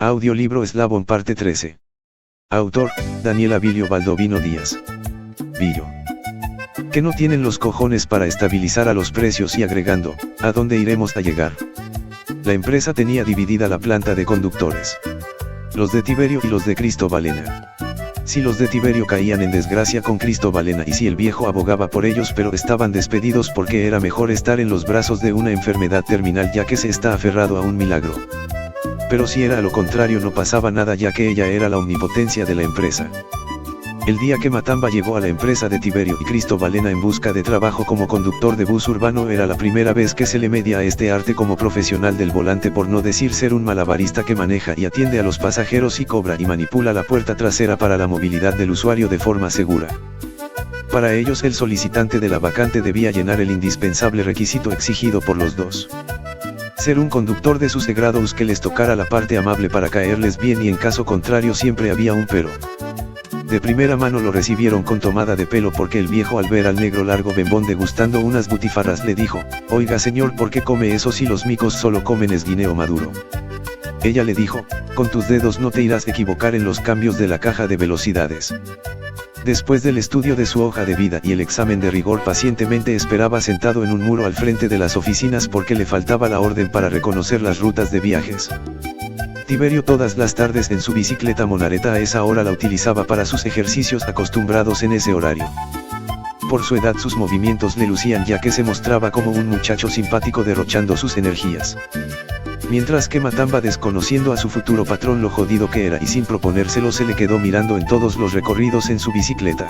Audiolibro Eslabón parte 13. Autor, Daniel Abilio Baldovino Díaz. Billo. Que no tienen los cojones para estabilizar a los precios y agregando, ¿a dónde iremos a llegar? La empresa tenía dividida la planta de conductores. Los de Tiberio y los de Cristo Valena. Si los de Tiberio caían en desgracia con Cristo Valena y si el viejo abogaba por ellos pero estaban despedidos porque era mejor estar en los brazos de una enfermedad terminal ya que se está aferrado a un milagro. Pero si era a lo contrario no pasaba nada ya que ella era la omnipotencia de la empresa. El día que Matamba llegó a la empresa de Tiberio y Cristo Valena en busca de trabajo como conductor de bus urbano era la primera vez que se le media a este arte como profesional del volante, por no decir ser un malabarista que maneja y atiende a los pasajeros y cobra y manipula la puerta trasera para la movilidad del usuario de forma segura. Para ellos el solicitante de la vacante debía llenar el indispensable requisito exigido por los dos. Ser un conductor de sus grados que les tocara la parte amable para caerles bien y en caso contrario siempre había un pero. De primera mano lo recibieron con tomada de pelo porque el viejo al ver al negro largo bembón degustando unas butifarras le dijo, «Oiga señor, ¿por qué come eso si los micos solo comen esguineo maduro?» Ella le dijo, «Con tus dedos no te irás a equivocar en los cambios de la caja de velocidades». Después del estudio de su hoja de vida y el examen de rigor pacientemente esperaba sentado en un muro al frente de las oficinas porque le faltaba la orden para reconocer las rutas de viajes. Tiberio todas las tardes en su bicicleta monareta a esa hora la utilizaba para sus ejercicios acostumbrados en ese horario. Por su edad sus movimientos le lucían ya que se mostraba como un muchacho simpático derrochando sus energías. Mientras que Matamba, desconociendo a su futuro patrón lo jodido que era y sin proponérselo, se le quedó mirando en todos los recorridos en su bicicleta.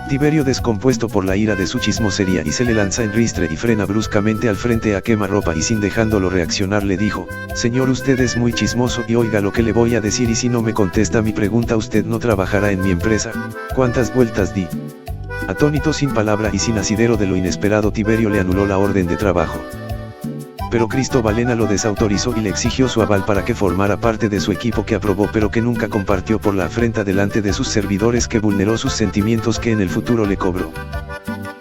Tiberio, descompuesto por la ira de su chismosería y se le lanza en ristre y frena bruscamente al frente a quemarropa y sin dejándolo reaccionar le dijo, «Señor, usted es muy chismoso y oiga lo que le voy a decir y si no me contesta mi pregunta usted no trabajará en mi empresa». ¿Cuántas vueltas di? Atónito, sin palabra y sin asidero de lo inesperado, Tiberio le anuló la orden de trabajo. Pero Cristo Valena lo desautorizó y le exigió su aval para que formara parte de su equipo que aprobó pero que nunca compartió por la afrenta delante de sus servidores que vulneró sus sentimientos que en el futuro le cobró.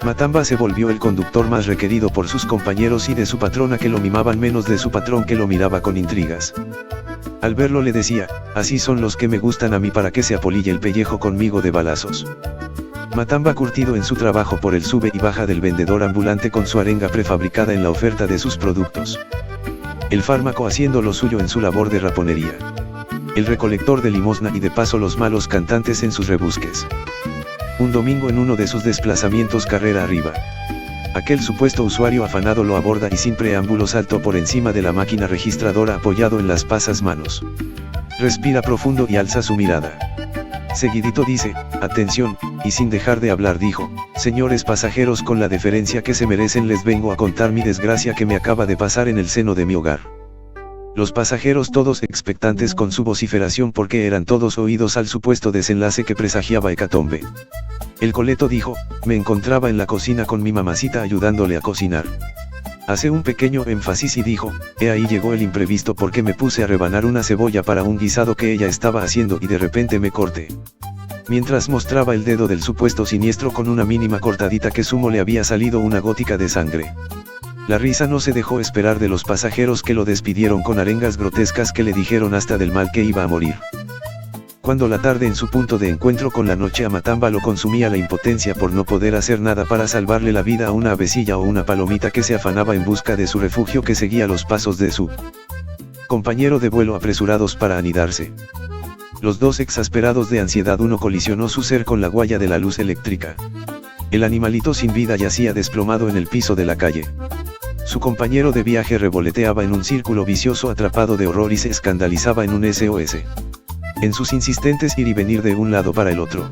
Matamba se volvió el conductor más requerido por sus compañeros y de su patrona que lo mimaban menos de su patrón que lo miraba con intrigas. Al verlo le decía, «Así son los que me gustan a mí para que se apolille el pellejo conmigo de balazos». Matamba, curtido en su trabajo por el sube y baja del vendedor ambulante con su arenga prefabricada en la oferta de sus productos. El fármaco haciendo lo suyo en su labor de raponería. El recolector de limosna y de paso los malos cantantes en sus rebusques. Un domingo en uno de sus desplazamientos carrera arriba. Aquel supuesto usuario afanado lo aborda y sin preámbulo saltó por encima de la máquina registradora apoyado en las pasas manos. Respira profundo y alza su mirada. Seguidito dice, «Atención», y sin dejar de hablar dijo, «Señores pasajeros, con la deferencia que se merecen les vengo a contar mi desgracia que me acaba de pasar en el seno de mi hogar». Los pasajeros todos expectantes con su vociferación porque eran todos oídos al supuesto desenlace que presagiaba hecatombe. El coleto dijo, «Me encontraba en la cocina con mi mamacita ayudándole a cocinar». Hace un pequeño énfasis y dijo, ahí llegó el imprevisto porque me puse a rebanar una cebolla para un guisado que ella estaba haciendo y de repente me corté. Mientras mostraba el dedo del supuesto siniestro con una mínima cortadita que sumo le había salido una gótica de sangre. La risa no se dejó esperar de los pasajeros que lo despidieron con arengas grotescas que le dijeron hasta del mal que iba a morir. Cuando la tarde en su punto de encuentro con la noche a Matamba lo consumía la impotencia por no poder hacer nada para salvarle la vida a una avecilla o una palomita que se afanaba en busca de su refugio que seguía los pasos de su compañero de vuelo apresurados para anidarse. Los dos exasperados de ansiedad uno colisionó su ser con la guaya de la luz eléctrica. El animalito sin vida yacía desplomado en el piso de la calle. Su compañero de viaje revoloteaba en un círculo vicioso atrapado de horror y se escandalizaba en un SOS. En sus insistentes ir y venir de un lado para el otro.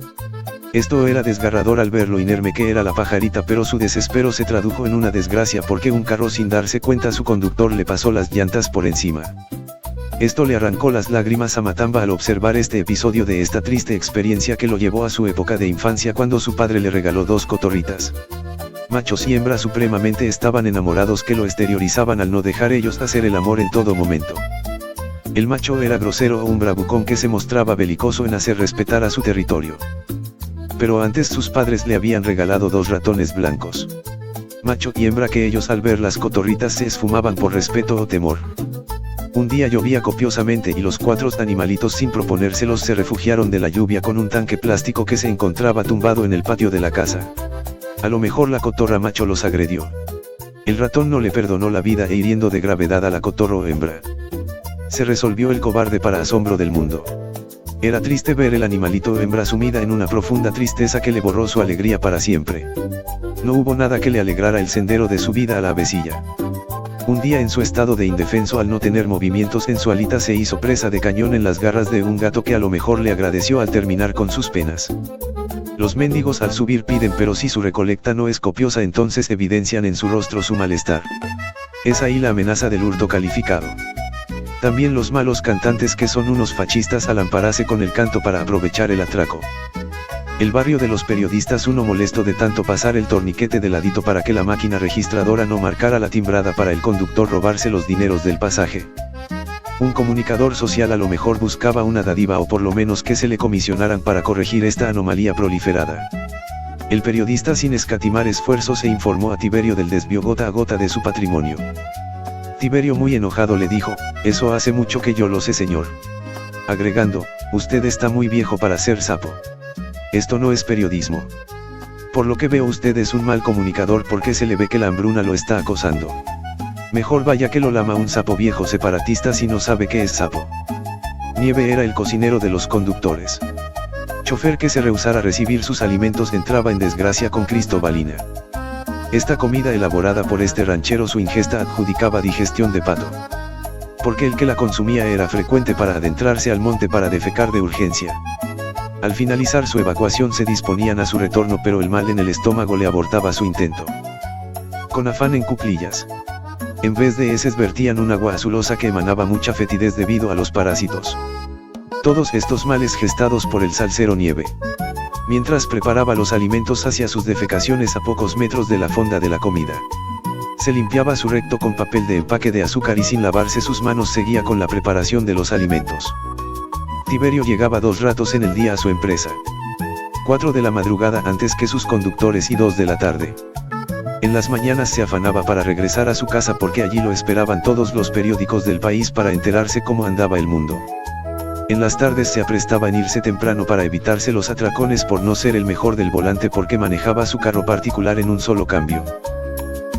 Esto era desgarrador al ver lo inerme que era la pajarita, pero su desespero se tradujo en una desgracia porque un carro sin darse cuenta su conductor le pasó las llantas por encima. Esto le arrancó las lágrimas a Matamba al observar este episodio de esta triste experiencia que lo llevó a su época de infancia cuando su padre le regaló dos cotorritas. Machos y hembra supremamente estaban enamorados que lo exteriorizaban al no dejar ellos hacer el amor en todo momento. El macho era grosero o un bravucón que se mostraba belicoso en hacer respetar a su territorio. Pero antes sus padres le habían regalado dos ratones blancos. Macho y hembra que ellos al ver las cotorritas se esfumaban por respeto o temor. Un día llovía copiosamente y los 4 animalitos sin proponérselos se refugiaron de la lluvia con un tanque plástico que se encontraba tumbado en el patio de la casa. A lo mejor la cotorra macho los agredió. El ratón no le perdonó la vida e hiriendo de gravedad a la cotorro hembra. Se resolvió el cobarde para asombro del mundo. Era triste ver el animalito hembra sumida en una profunda tristeza que le borró su alegría para siempre. No hubo nada que le alegrara el sendero de su vida a la avecilla. Un día en su estado de indefenso al no tener movimientos en su alita se hizo presa de cañón en las garras de un gato que a lo mejor le agradeció al terminar con sus penas. Los mendigos al subir piden pero si su recolecta no es copiosa entonces evidencian en su rostro su malestar. Es ahí la amenaza del hurto calificado. También los malos cantantes que son unos fascistas al ampararse con el canto para aprovechar el atraco. El barrio de los periodistas uno molesto de tanto pasar el torniquete de ladito para que la máquina registradora no marcara la timbrada para el conductor robarse los dineros del pasaje. Un comunicador social a lo mejor buscaba una dádiva o por lo menos que se le comisionaran para corregir esta anomalía proliferada. El periodista sin escatimar esfuerzos se informó a Tiberio del desvío gota a gota de su patrimonio. Tiberio muy enojado le dijo, eso hace mucho que yo lo sé señor. Agregando, usted está muy viejo para ser sapo. Esto no es periodismo. Por lo que veo usted es un mal comunicador porque se le ve que la hambruna lo está acosando. Mejor vaya que lo lama un sapo viejo separatista si no sabe qué es sapo. Nieve era el cocinero de los conductores. Chofer que se rehusara a recibir sus alimentos entraba en desgracia con Cristobalina. Esta comida elaborada por este ranchero su ingesta adjudicaba digestión de pato. Porque el que la consumía era frecuente para adentrarse al monte para defecar de urgencia. Al finalizar su evacuación se disponían a su retorno pero el mal en el estómago le abortaba su intento. Con afán en cuclillas. En vez de heces vertían un agua azulosa que emanaba mucha fetidez debido a los parásitos. Todos estos males gestados por el salsero Nieve. Mientras preparaba los alimentos hacia sus defecaciones a pocos metros de la fonda de la comida. Se limpiaba su recto con papel de empaque de azúcar y sin lavarse sus manos seguía con la preparación de los alimentos. Tiberio llegaba 2 ratos en el día a su empresa. 4 de la madrugada antes que sus conductores y 2 de la tarde. En las mañanas se afanaba para regresar a su casa porque allí lo esperaban todos los periódicos del país para enterarse cómo andaba el mundo. En las tardes se aprestaba en irse temprano para evitarse los atracones por no ser el mejor del volante porque manejaba su carro particular en un solo cambio.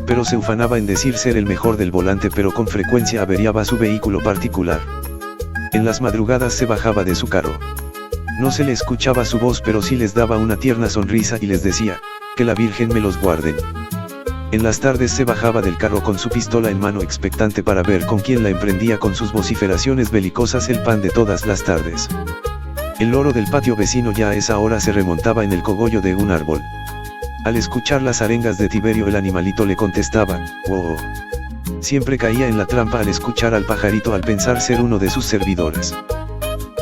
Pero se ufanaba en decir ser el mejor del volante pero con frecuencia averiaba su vehículo particular. En las madrugadas se bajaba de su carro. No se le escuchaba su voz pero sí les daba una tierna sonrisa y les decía, que la Virgen me los guarde. En las tardes se bajaba del carro con su pistola en mano expectante para ver con quién la emprendía con sus vociferaciones belicosas el pan de todas las tardes. El loro del patio vecino ya a esa hora se remontaba en el cogollo de un árbol. Al escuchar las arengas de Tiberio el animalito le contestaba, wow. Siempre caía en la trampa al escuchar al pajarito al pensar ser uno de sus servidores.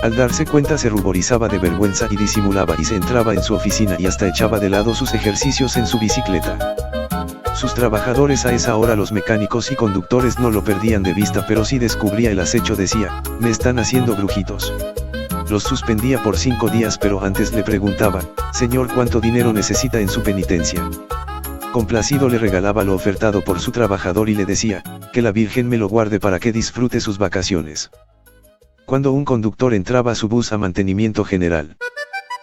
Al darse cuenta se ruborizaba de vergüenza y disimulaba y se entraba en su oficina y hasta echaba de lado sus ejercicios en su bicicleta. Sus trabajadores a esa hora los mecánicos y conductores no lo perdían de vista pero si descubría el acecho decía, me están haciendo brujitos. Los suspendía por 5 días pero antes le preguntaba, señor ¿cuánto dinero necesita en su penitencia? Complacido le regalaba lo ofertado por su trabajador y le decía, que la Virgen me lo guarde para que disfrute sus vacaciones. Cuando un conductor entraba a su bus a mantenimiento general,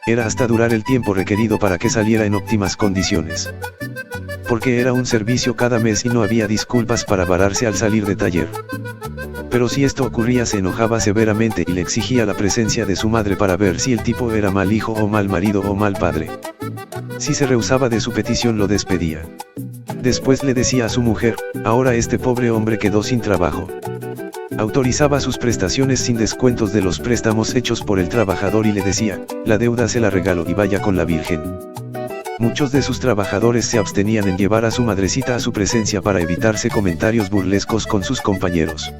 era hasta durar el tiempo requerido para que saliera en óptimas condiciones. Porque era un servicio cada mes y no había disculpas para vararse al salir de taller. Pero si esto ocurría se enojaba severamente y le exigía la presencia de su madre para ver si el tipo era mal hijo o mal marido o mal padre. Si se rehusaba de su petición lo despedía. Después le decía a su mujer, ahora este pobre hombre quedó sin trabajo. Autorizaba sus prestaciones sin descuentos de los préstamos hechos por el trabajador y le decía, la deuda se la regalo y vaya con la Virgen. Muchos de sus trabajadores se abstenían en llevar a su madrecita a su presencia para evitarse comentarios burlescos con sus compañeros.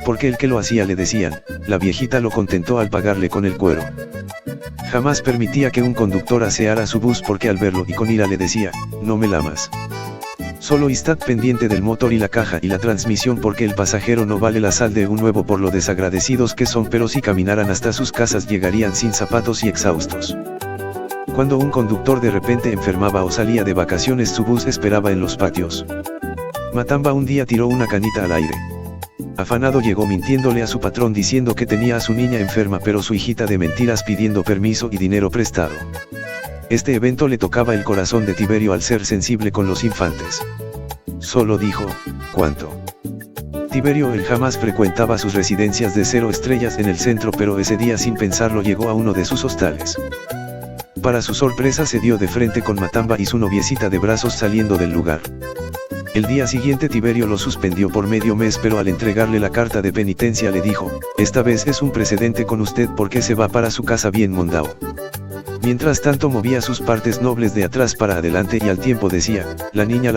Porque el que lo hacía le decían, la viejita lo contentó al pagarle con el cuero. Jamás permitía que un conductor aseara su bus porque al verlo y con ira le decía, no me lamas. Solo estad pendiente del motor y la caja y la transmisión porque el pasajero no vale la sal de un huevo por lo desagradecidos que son pero si caminaran hasta sus casas llegarían sin zapatos y exhaustos. Cuando un conductor de repente enfermaba o salía de vacaciones su bus esperaba en los patios. Matamba un día tiró una canita al aire. Afanado llegó mintiéndole a su patrón diciendo que tenía a su niña enferma pero su hijita de mentiras pidiendo permiso y dinero prestado. Este evento le tocaba el corazón de Tiberio al ser sensible con los infantes. Solo dijo, ¿cuánto? Tiberio él jamás frecuentaba sus residencias de 0 estrellas en el centro, pero ese día sin pensarlo llegó a uno de sus hostales. Para su sorpresa se dio de frente con Matamba y su noviecita de brazos saliendo del lugar. El día siguiente Tiberio lo suspendió por medio mes, pero al entregarle la carta de penitencia le dijo, esta vez es un precedente con usted porque se va para su casa bien mondao. Mientras tanto movía sus partes nobles de atrás para adelante y al tiempo decía, la niña,